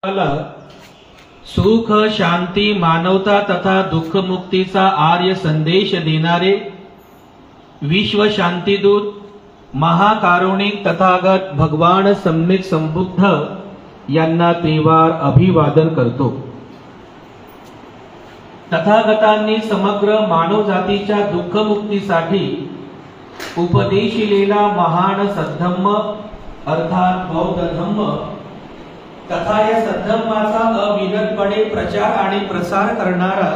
सुख शांती मानवता तथा दुःख मुक्तीचा आर्य संदेश देणारे विश्व शांतीदूत महाकारुणिक तथागत भगवान सम्यक संबुद्ध यांना त्रिवार अभिवादन करतो। तथागतांनी समग्र मानवजातीच्या दुःख मुक्तीसाठी उपदेशिलेला महान सद्धम्म अर्थात बौद्ध धम्म तथा या सद्धम्माचा अविरतपणे प्रचार आणि प्रसार करणारा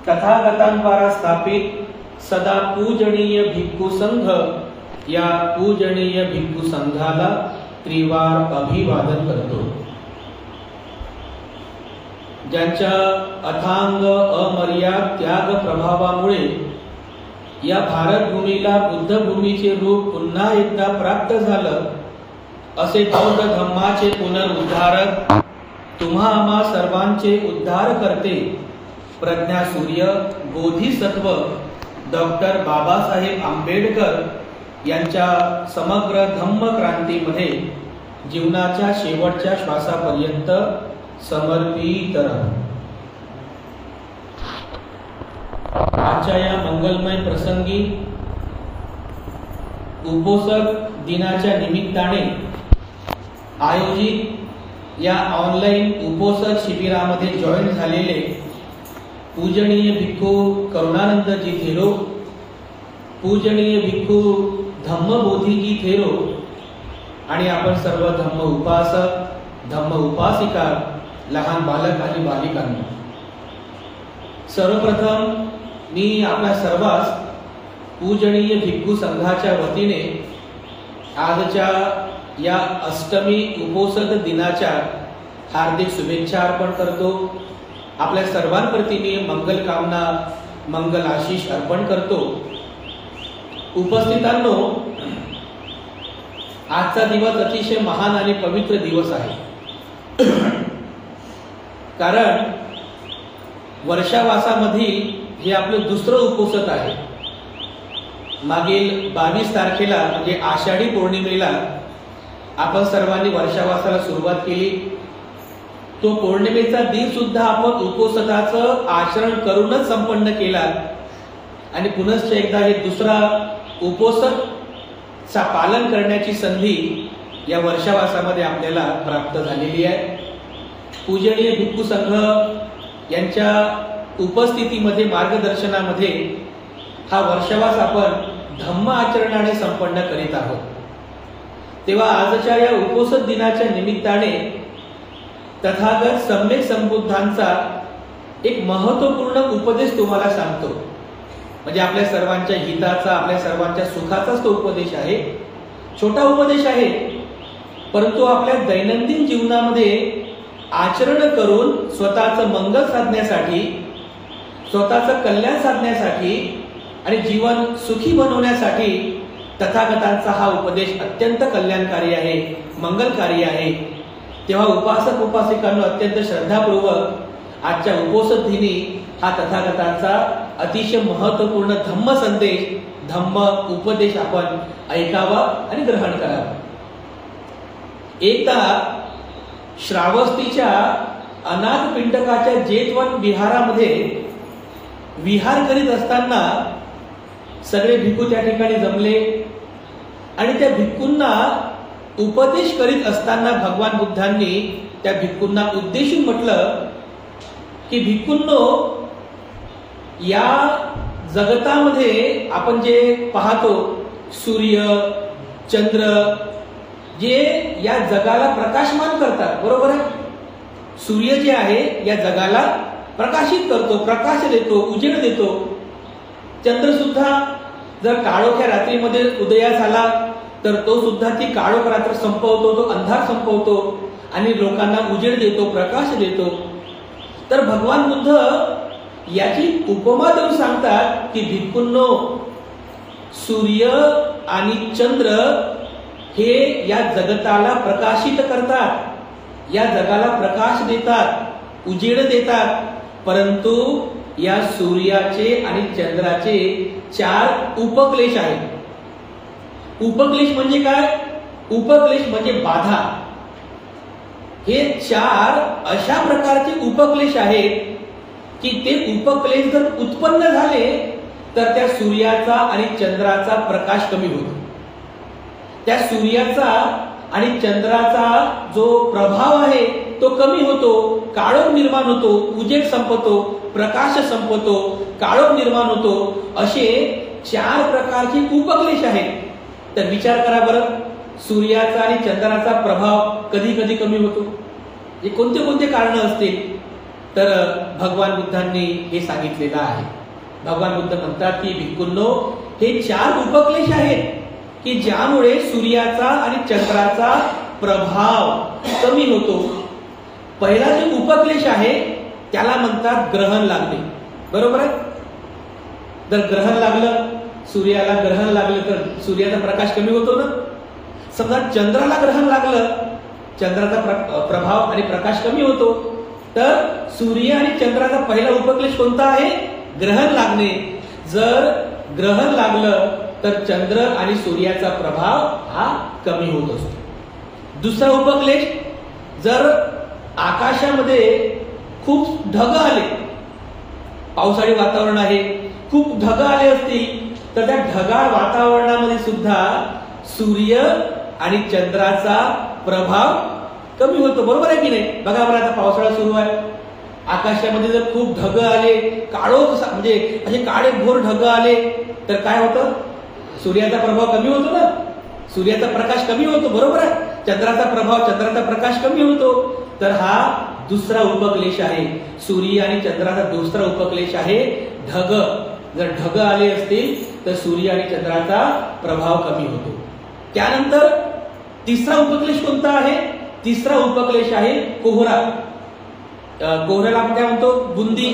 तथागतांद्वारा स्थापित सदा पूजनीय भिक्खू संघ या पूजनीय भिक्खू संघाला त्रिवार अभिवादन करतो। ज्यांच्या अथांग अमर्याद त्याग प्रभावामुळे या भारत भूमीला बुद्ध भूमीचे रूप पुन्हा एकदा प्राप्त झालं, असे बौद्ध धम्माचे पुनरुद्धारक तुम्हा आम्हा सर्वांचे उद्धार करते प्रज्ञा सूर्य बोधिसत्व डॉक्टर बाबासाहेब आंबेडकर यांच्या समग्र धम्म क्रांतीमध्ये जीवनाच्या शेवटच्या श्वासापर्यंत समर्पित राहा। आजच्या या मंगलमय प्रसंगी उपोषक दिनाच्या निमित्ताने आयोजित या ऑनलाइन उपोषक शिबिरामध्ये जॉईन झालेले पूजनीय भिक्खू करुणानंदजी थेरो, पूजनीय भिक्खू धम्मबोधीजी थेरो आणि आपण सर्व धम्म उपासक धम्म उपासिका लहान बालक आणि बालिकांना, सर्वप्रथम मी आपल्या सर्वांस पूजनीय भिक्खू संघाच्या वतीने आजच्या या अष्टमी उपोषक दिनाच्या हार्दिक शुभेच्छा अर्पण करतो। आपल्या सर्वांप्रती मी मंगल कामना मंगल आशीष अर्पण करतो। उपस्थितांनो, आजचा दिवस अतिशय महान आणि पवित्र दिवस आहे, कारण वर्षावासामधील हे आपलं दुसरं उपोषक आहे। मागील 22 तारखेला म्हणजे आषाढी पौर्णिमेला आपण सर्वांनी वर्षावासाला सुरुवात केली। तो पौर्णिमेचा दिन सुद्धा आपण उपोषणाचं आचरण करूनच संपन्न केला आणि पुनश्च एकदा हे दुसरा उपोषक चा पालन करण्याची संधी या वर्षावासामध्ये आपल्याला प्राप्त झालेली आहे। पूजनीय भिक्खू संघ यांच्या उपस्थितीमध्ये मार्गदर्शनामध्ये हा वर्षावास आपण धम्म आचरणाने संपन्न करीत आहोत। तेव्हा आजच्या या उपोषक दिनाच्या निमित्ताने तथागत सम्यक संबुद्धांचा एक महत्त्वपूर्ण उपदेश तुम्हाला सांगतो। म्हणजे आपल्या सर्वांच्या हिताचा आपल्या सर्वांच्या सुखाचाच तो उपदेश आहे। छोटा उपदेश आहे, परंतु आपल्या दैनंदिन जीवनामध्ये आचरण करून स्वतःचं मंगल साधण्यासाठी, स्वतःचं कल्याण साधण्यासाठी आणि जीवन सुखी बनवण्यासाठी तथागतांचा हा उपदेश अत्यंत कल्याणकारी आहे, मंगलकारी आहे। तेव्हा उपासक उपासिकांना अत्यंत श्रद्धापूर्वक आजच्या उपोषक दिनी हा तथागतांचा अतिशय महत्त्वपूर्ण धम्म संदेश धम्म उपदेश आपण ऐकावा आणि ग्रहण करावा। एकदा श्रावस्तीच्या अनाथ पिंडकाच्या जेतवन विहारामध्ये विहार करीत असताना सगळे भिक्खू त्या ठिकाणी जमले आणि त्या भिक्खूंना उपदेश करीत असताना भगवान बुद्धांनी त्या भिक्खूंना उद्देशून म्हटलं की भिक्खूंनो, या जगतामध्ये आपण जे पाहतो सूर्य चंद्र जे या जगाला प्रकाशमान करतात, बरोबर आहे? सूर्य जे आहे या जगाला प्रकाशित करतो, प्रकाश देतो, उजेड देतो। चंद्र सुद्धा जर काळोख्या रात्रीमध्ये उदयास आला तर तो सुद्धा ती काळोख रात्र संपवतो, तो अंधार संपवतो आणि लोकांना उजेड देतो, प्रकाश देतो। तर भगवान बुद्ध याची उपमा देऊन सांगतात की भिक्खूंनो, सूर्य आणि चंद्र हे या जगताला प्रकाशित करतात, या जगाला प्रकाश देतात, उजेड देतात, परंतु या सूर्याचे आणि चंद्राचे 4 उपक्लेश आहेत। उपक्लेश म्हणजे काय? उपक्लेश म्हणजे बाधा, हे 4 अशा प्रकारचे उपक्लेश आहेत की ते उपक्लेश जर उत्पन्न झाले तर त्या सूर्याचा आणि चंद्राचा प्रकाश कमी होतो, त्या सूर्याचा आणि चंद्राचा जो प्रभाव आहे तो कमी होतो, काळोख निर्माण होतो, उजेड संपतो, प्रकाश संपतो, काळोख निर्माण होतो. असे 4 प्रकारचे उपक्लेश आहेत. तर विचार करा बरं, सूर्याचा आणि चंद्राचा प्रभाव कधी कधी कमी होतो, हे कोणते कोणते कारण असतील? तर भगवान बुद्धांनी हे सांगितलेलं आहे. भगवान बुद्ध म्हणतात की भिक्खूंनो, हे 4 उपक्लेश आहेत की ज्यामुळे सूर्याचा आणि चंद्राचा प्रभाव कमी होतो. पहिला जो उपक्लेश आहे त्याला म्हणतात ग्रहण लागणे. बरोबर आहे? जर ग्रहण लागलं, सूर्याला ग्रहण लागलं तर सूर्याचा प्रकाश कमी होतो ना. समजा चंद्राला ग्रहण लागलं, चंद्राचा प्रभाव आणि प्रकाश कमी होतो. तर सूर्य आणि चंद्राचा पहिला उपक्लेश कोणता आहे? ग्रहण लागणे. जर ग्रहण लागलं तर चंद्र आणि सूर्याचा प्रभाव हा कमी होत असतो. दुसरा उपक्लेश, जर आकाशामध्ये खूप ढग आले, पावसाळी वातावरण आहे, खूप ढग आले असतील तर त्या ढगाळ वातावरणामध्ये सुद्धा सूर्य आणि चंद्राचा प्रभाव कमी होतो. बरोबर आहे की नाही? बघा बरं, आता पावसाळा सुरू आहे, आकाशामध्ये जर खूप ढग आले, काळोख म्हणजे असे काळे घोर ढग आले तर काय होतं? सूर्याचा प्रभाव कमी होतो ना, सूर्याचा प्रकाश कमी होतो. बरोबर आहे? चंद्राचा प्रभाव, चंद्राचा प्रकाश कमी होतो. तर हा दुसरा उपक्लेश आहे. सूर्य आणि चंद्राचा दुसरा उपक्लेश आहे ढग. जर ढग आले असतील तर सूर्य आणि चंद्राचा प्रभाव कमी होतो. त्यानंतर तिसरा उपक्लेश कोणता आहे? तिसरा उपक्लेश आहे कोहरा. कोहऱ्याला आपण काय म्हणतो? बुंदी.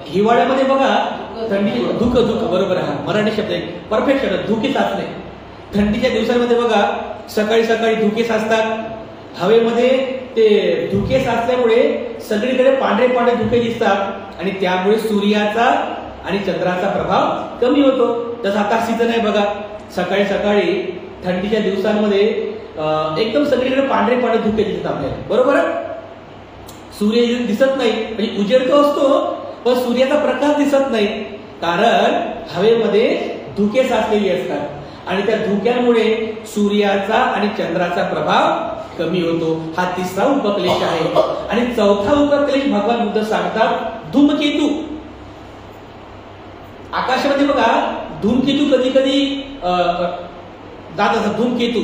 हिवाळ्यामध्ये बघा थंडी, धुक, बरोबर आहे, मराठी शब्द आहे, परफेक्ट शब्द, धुके साचणे. थंडीच्या दिवसांमध्ये बघा सकाळी सकाळी धुके साचतात, हवेमध्ये ते धुके साचल्यामुळे सगळीकडे पांढरे पांढरे धुके दिसतात आणि त्यामुळे सूर्याचा आणि चंद्राचा प्रभाव कमी होतो. जसं आता सीझन आहे बघा, सकाळी सकाळी थंडीच्या दिवसांमध्ये एकदम सगळीकडे पांढरे पांढरे धुके दिसतात आपल्याला. बरोबर? सूर्य दिसत नाही, म्हणजे उजेड तो असतो पण सूर्याचा प्रकाश दिसत नाही, कारण हवेमध्ये धुके साचलेले असतात आणि त्या धुक्यांमुळे सूर्याचा आणि चंद्राचा प्रभाव कमी होतो. हा तिसरा उपक्लेश आहे. आणि चौथा उपक्लेश भगवान बुद्ध सांगतात धूमकेतू. आकाशामध्ये बघा धूमकेतू कधी कधी जात असतात, धूमकेतू.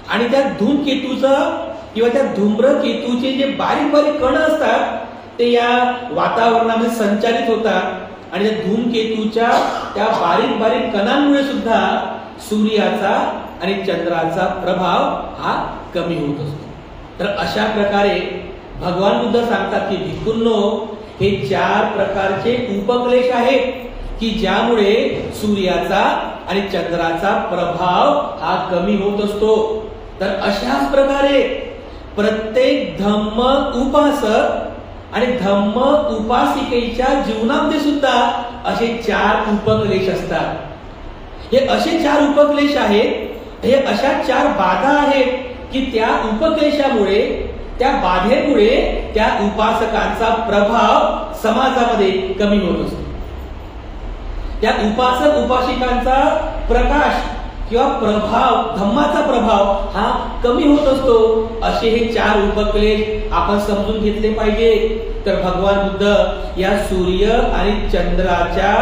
आणि त्या धूमकेतूचं किंवा त्या धूम्रकेतूचे जे बारीक बारीक कण असतात ते या वातावरणामध्ये संचालित होतात आणि त्या धूमकेतूच्या त्या बारीक बारीक कणांमुळे सुद्धा सूर्याचा आणि चंद्राचा प्रभाव हा कमी होत असतो. तर अशा प्रकारे भगवान बुद्ध सांगतात की भिक्खूंनो, हे 4 प्रकारचे उपक्लेश आहेत की ज्यामुळे सूर्याचा आणि चंद्राचा प्रभाव हा कमी होत असतो. तर अशाच प्रकारे प्रत्येक धम्म उपासक आणि धम्म उपासिकेच्या जीवनामध्ये सुद्धा असे 4 उपक्लेश असतात. हे असे 4 उपक्लेश आहेत, हे अशा 4 बाधा आहेत की त्या उपक्लेशामुळे, त्या बाधेमुळे त्या उपासकांचा प्रभाव समाजामध्ये कमी होत असतो. त्या उपासक उपासिकांचा प्रकाश किंवा प्रभाव, धम्माचा प्रभाव हा कमी होत असतो. असे हे 4 उपक्लेश आपण समजून घेतले पाहिजे. तर भगवान बुद्ध या सूर्य आणि चंद्राच्या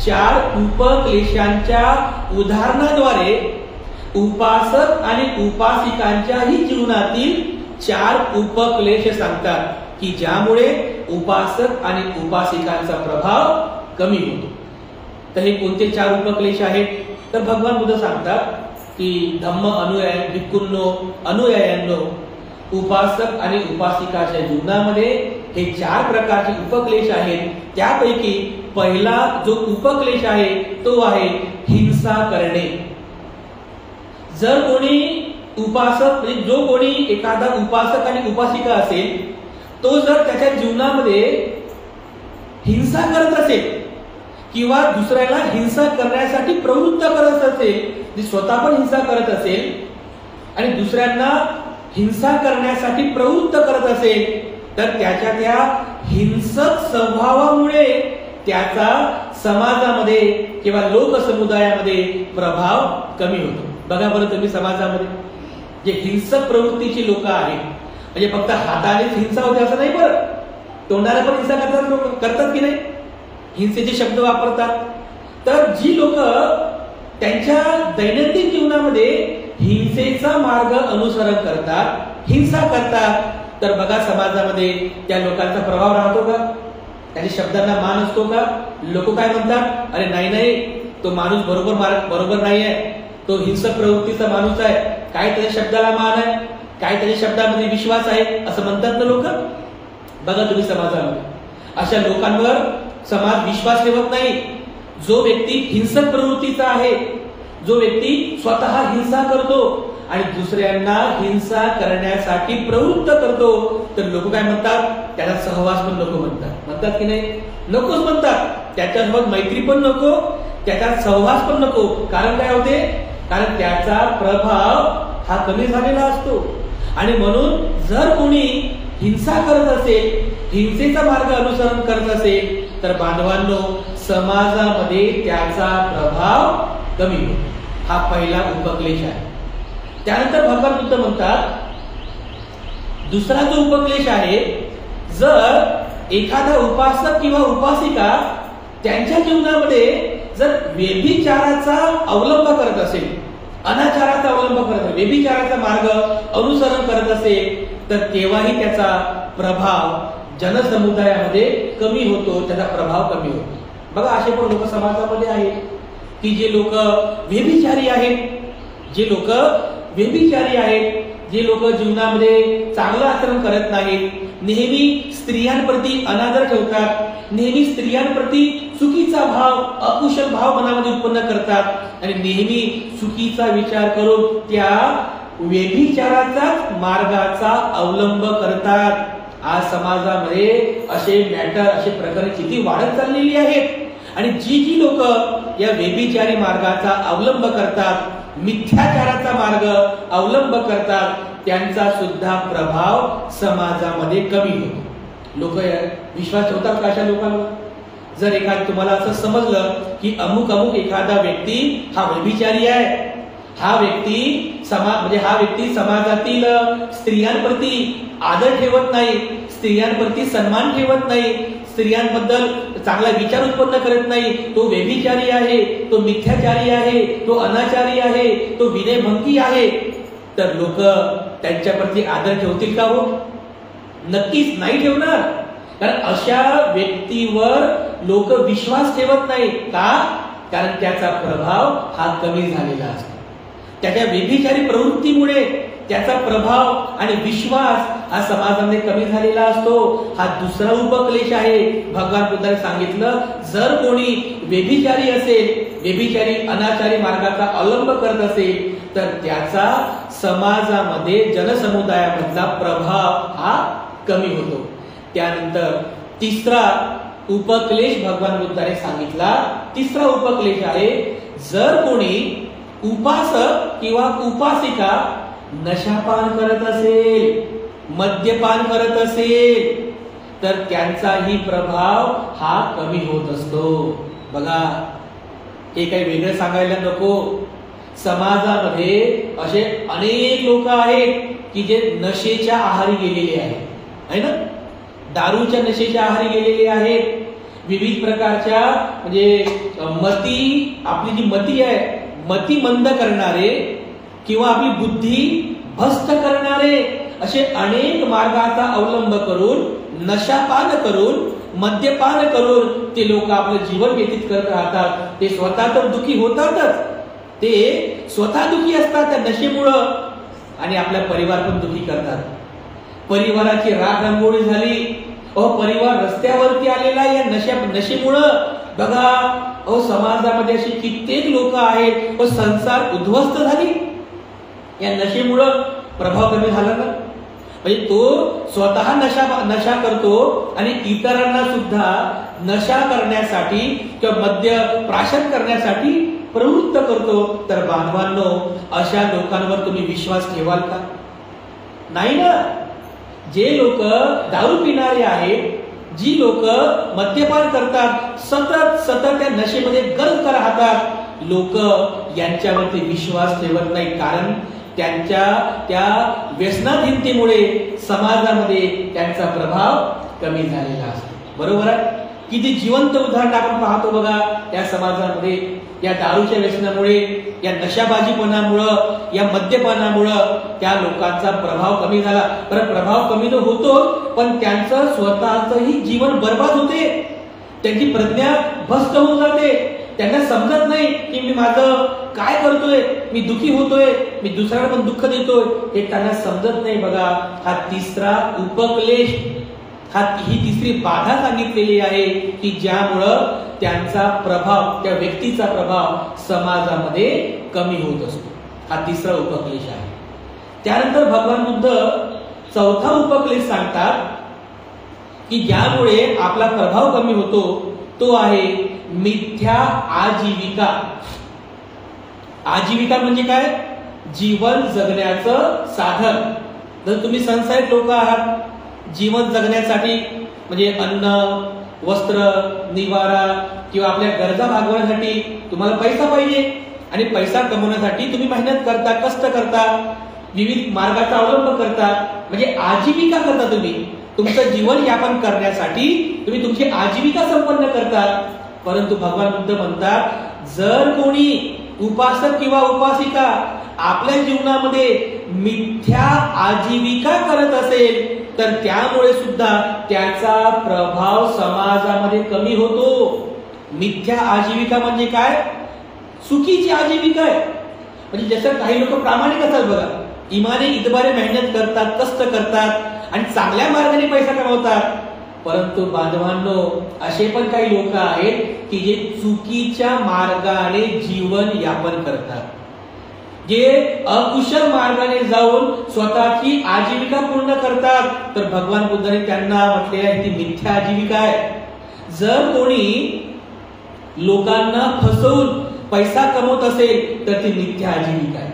4 उपक्लेशांच्या उदाहरणाद्वारे उपासक आणि उपासिकांच्याही जीवनातील 4 उपक्लेश सांगतात की ज्यामुळे उपासक आणि उपासिकांचा प्रभाव कमी होतो. तर हे कोणते 4 उपक्लेश आहेत? तर भगवान बुद्ध सांगतात की धम्म अनुयायी भिक्खूंनो, अनुयायांनो, उपासक आणि उपासिकाच्या जीवनामध्ये हे 4 प्रकारचे उपक्लेश आहेत. त्यापैकी पहिला जो उपक्लेश आहे तो आहे हिंसा करणे. जर कोणी उपासक, म्हणजे जो कोणी एखादा उपासक आणि उपासिका असेल, तो जर त्याच्या जीवनामध्ये हिंसा करत असेल किंवा दुसऱ्याला हिंसा करण्यासाठी प्रवृत्त करत असेल, स्वतः पण हिंसा करत असेल आणि दुसऱ्यांना हिंसा करण्यासाठी प्रवृत्त करत असेल तर त्याच्या त्या हिंसक स्वभावामुळे त्याचा समाजामध्ये किंवा लोकसमुदायामध्ये प्रभाव कमी होतो. बघा बरं तुम्ही समाजामध्ये जे हिंसक प्रवृत्तीची लोक आहेत, म्हणजे फक्त हातानेच हिंसा होते असं नाही, बरं तोंडाला पण हिंसा करतात लोक, करतात की नाही, हिंसेचे शब्द वापरतात. तर जी लोक त्यांच्या दैनंदिन जीवनामध्ये हिंसेचा मार्ग अनुसरण करतात, हिंसा करतात, तर बघा समाजामध्ये त्या लोकांचा प्रभाव राहतो का? त्याच्या शब्दांना मान असतो का? लोक काय म्हणतात, अरे नाही नाही तो माणूस बरोबर नाही आहे, तो हिंसक प्रवृत्तीचा माणूस आहे, काय त्याच्या शब्दाला मान आहे, काय त्याच्या शब्दामध्ये विश्वास आहे, असं म्हणतात ना लोक. बघा तुम्ही समाजामध्ये अशा लोकांवर समाज विश्वास ठेवत नाही. जो व्यक्ती हिंसक प्रवृत्तीचा आहे, जो व्यक्ती स्वतः हिंसा करतो आणि दुसऱ्यांना हिंसा करण्यासाठी प्रवृत्त करतो, तर लोक काय म्हणतात, त्याचा सहवास पण नको म्हणतात की नाही, नकोच म्हणतात. त्याच्यासोबत मैत्री पण नको, त्याचा सहवास पण नको. कारण काय होते, कारण त्याचा प्रभाव हा कमी झालेला असतो. आणि म्हणून जर कोणी हिंसा करत असेल, हिंसेचा मार्ग अनुसरण करत असेल, तर बांधवांनो समाजामध्ये त्याचा प्रभाव कमी होतो. हा पहिला उपक्लेश आहे. त्यानंतर भगवान बुद्ध म्हणतात, दुसरा जो उपक्लेश आहे, जर एखादा उपासक किंवा उपासिका त्यांच्या जीवनामध्ये जर व्यभिचाराचा अवलंब करत असेल, अनाचाराचा अवलंब करत असेल, व्यभिचाराचा मार्ग अनुसरण करत असेल, तर तेव्हाही त्याचा प्रभाव जनसमुदायामध्ये कमी होतो, त्याचा प्रभाव कमी होतो. बघा असे पण लोक समाजामध्ये आहेत की जे लोक व्यभिचारी आहेत, जे लोक जीवनामध्ये चांगलं आचरण करत नाहीत, नेहमी स्त्रियांप्रती अनादर ठेवतात, नेहमी स्त्रियांप्रती चुकीचा भाव, अकुशल भाव मनामध्ये उत्पन्न करतात आणि नेहमी चुकीचा विचार करून त्या व्यभिचाराचाच मार्गाचा अवलंब करतात. आज समाजामध्ये असे प्रकरण किती वाढत चाललेली आहेत. आणि जी लोक या व्यभिचारी मार्गाचा अवलंब करतात, मिथ्याचाराचा मार्ग अवलंब करतात, त्यांचा सुद्धा प्रभाव समाजामध्ये कमी होतो. लोक विश्वास ठेवतात का अशा लोकांवर? जर एखाद तुम्हाला असं समजलं की अमुक एखादा व्यक्ती हा व्यभिचारी आहे, हा व्यक्ती समाजातील स्त्रियांप्रती आदर ठेवत नाही, स्त्रियांप्रती सन्मान ठेवत नाही, स्त्रियांबद्दल चांगला विचार उत्पन्न करत नाही, तो व्यभिचारी आहे, तो मिथ्याचारी आहे, तो अनाचारी आहे, तो विनयभंगी आहे, तर लोक त्यांच्याप्रती आदर ठेवतील का हो? नक्कीच नाही ठेवणार. कारण अशा व्यक्तीवर लोक विश्वास ठेवत नाही का? कारण त्याचा प्रभाव हा कमी झालेला असतो. त्याच्या व्यभिचारी प्रवृत्तीमुळे त्याचा प्रभाव आणि विश्वास हा समाजामध्ये कमी झालेला असतो. हा दुसरा उपक्लेश आहे. भगवान बुद्धाने सांगितलं, जर कोणी व्यभिचारी असेल, व्यभिचारी अनाचारी मार्गाचा अवलंब करत असेल, तर त्याचा समाजामध्ये जनसमुदायामधला प्रभाव हा कमी होतो. त्यानंतर तिसरा उपक्लेश भगवान बुद्धाने सांगितला. तिसरा उपक्लेश आहे, जर कोणी उपासक किंवा उपासिका नशापान करत असेल, मद्यपान करत असेल, तर त्यांचाही प्रभाव हा कमी होत असतो. बघा, हे काही वेगळं सांगायला नको. समाजामध्ये असे अनेक लोक आहेत की जे नशेच्या आहारी गेलेले आहेत, है ना, दारूच्या नशेच्या आहारी गेलेले आहेत. विविध प्रकारच्या म्हणजे आपली जी मती आहे, मती मंद करणारे किंवा आपली बुद्धी भ्रष्ट करणारे असे अनेक मार्गाचा अवलंब करून, नशापान करून, मद्यपान करून ते लोक आपलं जीवन व्यतीत करत राहतात. ते स्वतः तर दुखी होतातच, ते स्वतः दुखी असतात त्या नशेमुळं, आणि आपला परिवार पण दुखी करतात. परिवाराची राख रंगोळी झाली, परिवार रस्त्यावरती आलेला या नशेमुळं. बघा, समाजामध्ये अशी कित्येक लोक आहेत, संसार उद्ध्वस्त झाली या नशेमुळं. प्रभाव कमी झाला ना. म्हणजे तो स्वतः नशा करतो आणि इतरांना सुद्धा नशा करण्यासाठी किंवा मद्य प्राशन करण्यासाठी प्रवृत्त करतो. तर बांधवांनो, अशा लोकांवर तुम्ही विश्वास ठेवाल का? नाही ना. जे लोक दारू पिणारे आहेत, जी लोक मद्यपान करतात, सतत सतत त्या नशेमध्ये गर्द राहतात, लोक यांच्यावरती विश्वास ठेवत नाही. कारण त्यांच्या त्या व्यसनाधीनतेमुळे समाजामध्ये त्यांचा प्रभाव कमी झालेला असतो. बरोबर आहे. किती जिवंत उदाहरण आपण पाहतो बघा त्या समाजामध्ये. या दारूच्या व्यसनामुळे, या नशाबाजीपणामुळं, या मद्यपानामुळं त्या लोकांचा प्रभाव कमी झाला. पण प्रभाव कमी तर होतो, पण त्यांचं स्वतःचंही जीवन बर्बाद होते. त्यांची प्रज्ञा भ्रष्ट होऊन जाते. त्यांना समजत नाही की मी माझं काय करतोय, मी दुखी होतोय, मी दुसऱ्याला पण दुःख देतोय, हे त्यांना समजत नाही. बघा, हा तिसरा उपक्लेश, ही तिसरी बाधा सांगितलेली आहे की ज्यामुळं त्यांचा प्रभाव, त्या व्यक्तीचा प्रभाव समाजामध्ये कमी होत असतो. हा तिसरा उपक्लेश आहे. त्यानंतर भगवान बुद्ध चौथा उपक्लेश सांगतात की ज्यामुळे आपला प्रभाव कमी होतो, तो आहे मिथ्या आजीविका. आजीविका म्हणजे काय? जीवन जगण्याचं साधन. जर तुम्ही संसारिक लोक आहात, जीवन जगण्यासाठी म्हणजे अन्न, वस्त्र, निवारा किंवा आपल्या गरजा भागवण्यासाठी तुम्हाला पैसा पाहिजे. आणि पैसा कमवण्यासाठी तुम्ही मेहनत करता, कष्ट करता, विविध मार्गाचा अवलंब करता, म्हणजे आजीविका करता. तुम्ही तुमचं जीवन यापन करण्यासाठी तुम्ही तुमची आजीविका संपन्न करता. परंतु भगवान बुद्ध म्हणतात, जर कोणी उपासक किंवा उपासिका आपल्या जीवनामध्ये मिथ्या आजीविका करत असेल, तर त्यामुळे सुद्धा त्याचा प्रभाव समाजामध्ये कमी होतो. मिथ्या आजीविका म्हणजे काय? चुकीची आजीविका आहे. म्हणजे जसं काही लोक प्रामाणिक असतात बघा, इमाने इतबारे मेहनत करतात, कष्ट करतात आणि चांगल्या मार्गाने पैसा कमवतात. परंतु बांधवांनो, असे पण काही लोक आहेत की जे चुकीच्या मार्गाने जीवन यापन करतात, जे अकुशल मार्गाने जाऊन स्वतःची आजीविका पूर्ण करतात. तर भगवान बुद्धांनी त्यांना म्हटले आहे ती मिथ्या आजीविका आहे. जर कोणी लोकांना फसवून पैसा कमवत असेल तर ती मिथ्या आजीविका आहे.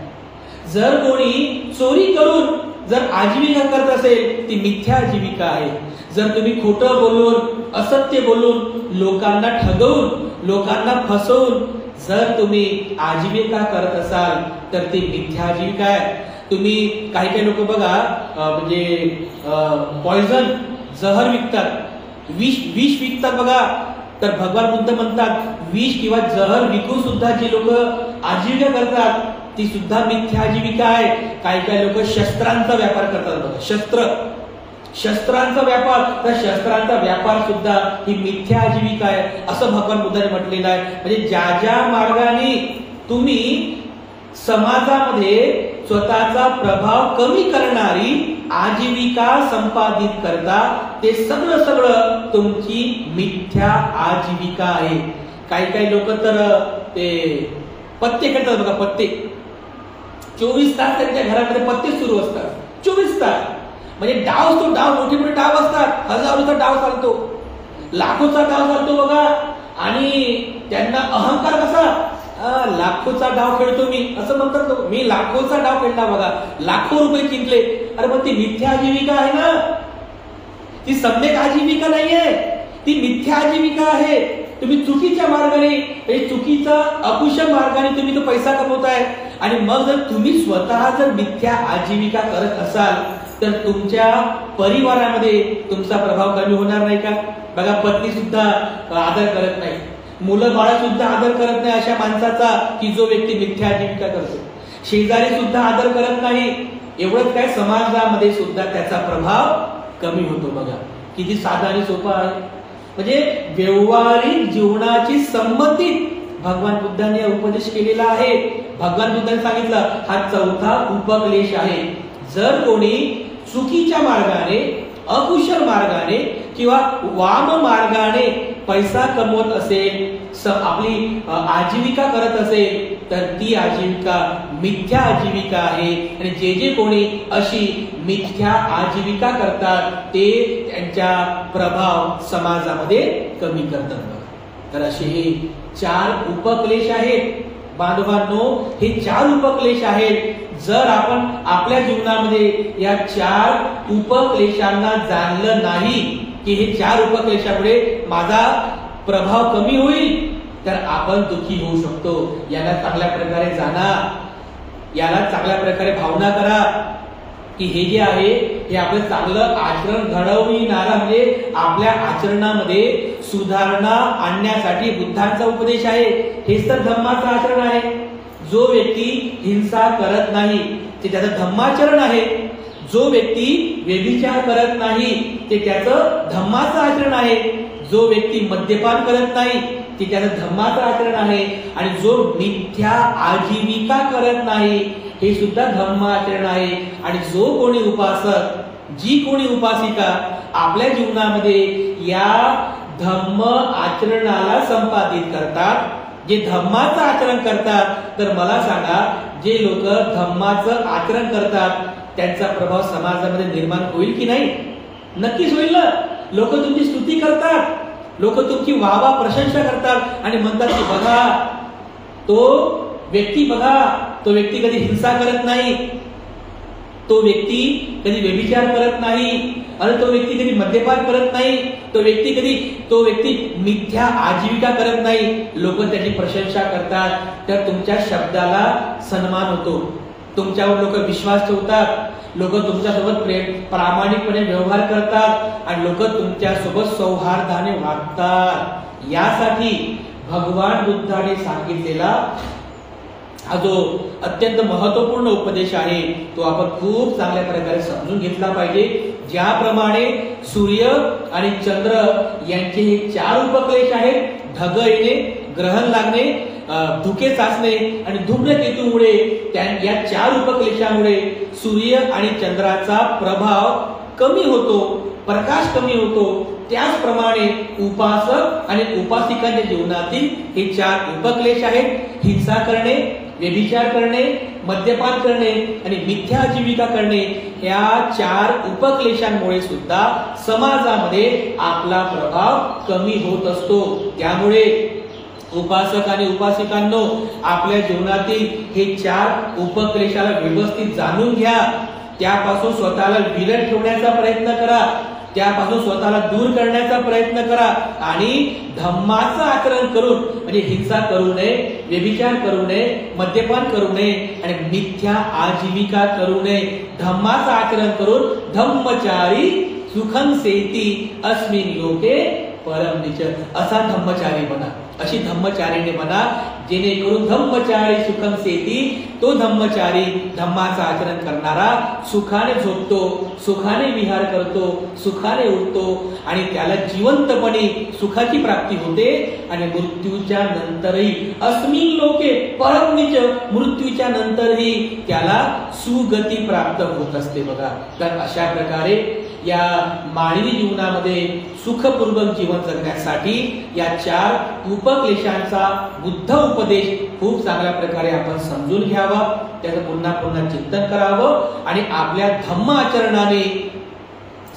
जर कोणी चोरी करून जर आजीविका करत असेल ती मिथ्या आजीविका आहे. जर तुम्ही खोटं बोलून, असत्य बोलून, लोकांना ठगवून, लोकांना फसवून जर तुम्ही आजीविका करत असाल तर ती मिथ्या आजीविका आहे. तुम्ही काही काही लोक बघा म्हणजे पॉइझन, जहर विकतात, विष विकतात बघा. तर भगवान बुद्ध म्हणतात विष किंवा जहर विकून सुद्धा जी लोक आजीविका करतात ती सुद्धा मिथ्या आजीविका आहे. काही काही लोक शस्त्रांचा व्यापार करतात बघा, शस्त्रांचा व्यापार, तर शस्त्रांचा व्यापार सुद्धा ही मिथ्या आजीविका आहे असं भगवान बुद्धाने म्हटलेलं आहे. म्हणजे ज्या ज्या मार्गाने तुम्ही समाजामध्ये स्वतःचा प्रभाव कमी करणारी आजीविका संपादित करता, ते सगळं तुमची मिथ्या आजीविका आहे. काही काही लोक तर ते पत्ते खेळतात बघा, पत्ते 24 तास त्यांच्या घरामध्ये पत्ते सुरू असतात. 24 तास म्हणजे डाव, तो डाव, मोठे मोठे डाव असतात, हजारोचा डाव चालतो, लाखोचा डाव चालतो बघा. आणि त्यांना अहंकार कसा, लाखोचा डाव खेळतो मी, असं म्हणतात लोक. मी लाखोचा डाव खेळला बघा, लाखो रुपये जिंकले. अरे पण ती मिथ्या आजीविका आहे ना, ती सम्यक आजीविका नाहीये, ती मिथ्या आजीविका आहे. तुम्ही चुकीच्या मार्गाने, चुकीचा अकुशल मार्गाने तुम्ही तो पैसा कमवताय. आणि मग जर तुम्ही स्वतः जर मिथ्या आजीविका करत असाल तर तुमच्या परिवारामध्ये तुमचा प्रभाव कमी होणार नाही का? बघा, पत्नी सुद्धा आदर करत नाही, मुलं बाळ सुद्धा आदर करत नाही अशा माणसाचा की जो व्यक्ती मिथ्या आजीविका करतो. शेजारी सुद्धा आदर करत नाही. एवढंच काय, समाजामध्ये सुद्धा त्याचा प्रभाव कमी होतो. बघा किती साधा आणि सोपा आहे. म्हणजे व्यवहारिक जीवनाची संमती भगवान बुद्धांनी उपदेश केलेला आहे. भगवान बुद्धांनी सांगितलं हा चौथा उपक्लेश आहे. जर कोणी चुकीच्या मार्गाने, अकुशल मार्गाने किंवा वाम मार्गाने पैसा कमवत असेल, आपली आजीविका करत असेल तर ती आजीविका मिथ्या आजीविका आहे. आणि जे जे कोणी अशी मिथ्या आजीविका करतात ते त्यांचा प्रभाव समाजामध्ये कमी करतात. तर असे हे 4 उपक्लेश आहेत. बांधवांनो, हे 4 उपक्लेश आहेत. जर आपण आपल्या जीवनामध्ये या 4 उपक्लेशांना जाणलं नाही की हे 4 उपक्लेशामुळे माझा प्रभाव कमी होईल, तर आपण दुःखी होऊ शकतो. याला चांगल्या प्रकारे जाणा, याला चांगल्या प्रकारे भावना करा की हे जे आहे हे आपलं चांगलं आचरण घडविणारा, म्हणजे आपल्या आचरणामध्ये सुधारणा आणण्यासाठी बुद्धांचा उपदेश आहे. हेच तर धम्माचं आचरण आहे. जो व्यक्ती हिंसा करत नाही ते त्याचं धम्माचरण आहे. जो व्यक्ती व्यभिचार करत नाही ते त्याचं धम्माचं आचरण आहे. जो व्यक्ती मद्यपान करत नाही ते त्याचं धम्माचं आचरण आहे. आणि जो मिथ्या आजीविका करत नाही हे सुद्धा धम्म आचरण आहे. आणि जो कोणी उपासक, जी कोणी उपासिका आपल्या जीवनामध्ये या धम्म आचरणाला संपादित करतात, जे धम्माचं आचरण करतात, तर मला सांगा, जे लोक धम्माचं आचरण करतात त्यांचा प्रभाव समाजामध्ये निर्माण होईल की नाही? नक्कीच होईल ना. लोक तुमची स्तुती करतात, लोक तुमची वाहवा प्रशंसा करतात आणि म्हणतात की बघा तो व्यक्ती, बघा तो व्यक्ती कधी हिंसा करत नाही, तो व्यक्ती कधी व्यभिचार करत नाही, आणि तो व्यक्ती कधी मद्यपान करत नाही, तो व्यक्ती मिथ्या आजीविका करत नाही. लोक त्याची प्रशंसा करतात. तर तुमच्या शब्दाला सन्मान होतो, तुमच्यावर लोक विश्वास ठेवतात, लोक तुमच्यासोबत प्रामाणिकपणे व्यवहार करतात आणि लोक तुमच्यासोबत सौहार्दाने वागतात. यासाठी भगवान बुद्धाने सांगितलेला हा जो अत्यंत महत्वपूर्ण उपदेश आहे तो आपण खूप चांगल्या प्रकारे समजून घेतला पाहिजे. ज्याप्रमाणे सूर्य आणि चंद्र यांचे हे 4 उपक्लेश आहेत, ढग येणे, ग्रहण लागणे, धुके साचणे आणि धूम्रकेतूमुळे, या 4 उपक्लेशामुळे सूर्य आणि चंद्राचा प्रभाव कमी होतो, प्रकाश कमी होतो. त्याचप्रमाणे उपासक आणि उपासिकांच्या जीवनातील हे 4 उपक्लेश आहेत. हिंसा करणे, व्यभिचार करणे, मद्यपान करणे आणि मिथ्या जीविका करणे, या 4 उपक्लेशांमुळे सुद्धा समाजामध्ये आपला प्रभाव कमी होत असतो. त्यामुळे उपासक आणि उपासिकांनो, आपल्या जीवनातील हे 4 उपक्लेशाला व्यवस्थित जाणून घ्या. त्यापासून स्वतःला विरत ठेवण्याचा प्रयत्न करा, त्यापासून स्वतःला दूर करण्याचा प्रयत्न करा आणि धम्माचं आचरण करून, म्हणजे हिंसा करू नये, व्यभिचार करू नये, मद्यपान करू नये आणि मिथ्या आजीविका करू नये. धम्माचं आचरण करून धम्मचारी सुखं सेती अस्मिन् लोके परम निच, असा धम्मचारी बना, अशी धम्मचारीने बना, जेणेकरून धम्मचारी सुखं सेती, तो धम्मचारी धम्माचं आचरण करणारा सुखाने झोपतो, सुखाने विहार करतो, सुखाने उठतो आणि त्याला जिवंतपणे सुखाची प्राप्ती होते. आणि मृत्यूच्या नंतरही अस्मिन् लोके परम निच, मृत्यूच्या नंतरही त्याला सुगती प्राप्त होत असते. बघा, तर अशा प्रकारे या मानवी जीवनामध्ये सुखपूर्वक जीवन जगण्यासाठी या 4 उपक्लेशांचा बुद्ध उपदेश खूप चांगल्या प्रकारे आपण समजून घ्यावा, त्याचं पुन्हा पुन्हा चिंतन करावं आणि आपल्या धम्म आचरणाने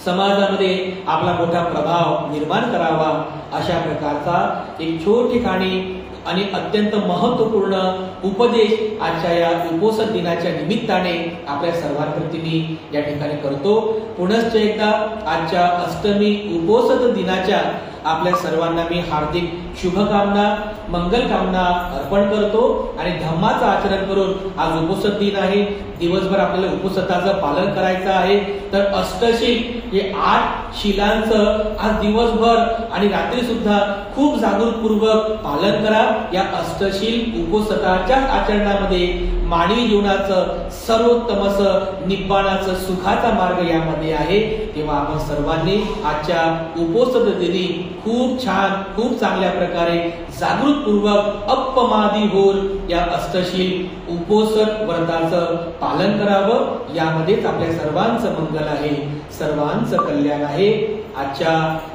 समाजामध्ये आपला मोठा प्रभाव निर्माण करावा. अशा प्रकारचा एक छोटेखानी आणि अत्यंत महत्वपूर्ण उपदेश आजच्या या उपोषण दिनाच्या निमित्ताने आपल्या सर्वांप्रती मी या ठिकाणी करतो. पुनश्च एकदा आजच्या अष्टमी उपोषण दिनाच्या आपल्या सर्वांना मी हार्दिक शुभकामना, मंगलकामना अर्पण करतो. आणि धम्माचं आचरण करून आज उपोषण दिन आहे, दिवसभर आपल्याला उपोषणाचं पालन करायचं आहे. तर अष्टशील हे 8 शिलांचं आज दिवसभर आणि रात्री सुद्धा खूप जागृतपूर्वक पालन करा. या अष्टशील उपोषणाच्या आचरणामध्ये मानवी जीवनाचं सर्वोत्तम असं निब्बाणाचं सुखाचा मार्ग यामध्ये आहे. तेव्हा आपण सर्वांनी आजच्या उपोषण दिनी खूप छान, खूप चांगल्या प्रकारे जागृतपूर्वक अपमादी होऊन या अष्टशील उपोषण व्रताचं पालन करावं. यामध्येच आपल्या सर्वांचं मंगल आहे, सर्वांचं कल्याण आहे. आजच्या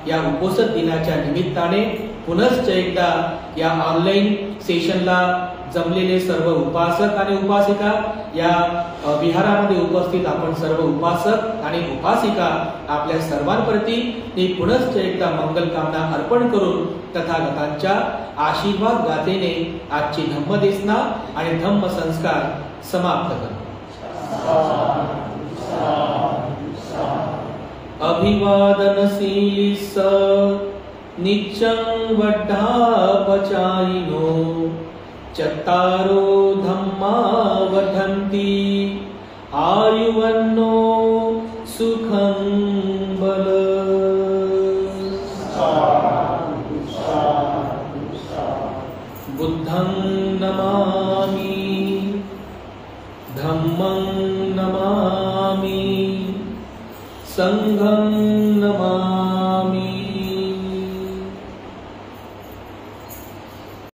या उपोषण दिनाच्या निमित्ताने पुनश्च एकदा या ऑनलाईन सेशनला जमलेले सर्व उपासक आणि उपासिका, या विहारामध्ये उपस्थित आपण सर्व उपासक आणि उपासिका आपल्या सर्वांप्रती मी पुनश्च एकदा मंगल कामना अर्पण करून तथागतांच्या आशीर्वाद गाथेने आजची धम्मदेसना आणि धम्म संस्कार समाप्त करतो. अभिवादनशीली स नित्यं वड्ढापचारिणो चत्तारो धम्मा वर्धन्ति आयुवन्नो सुखं बल. बुद्धं नमामि, धम्मं नमामि, संघं नमामि.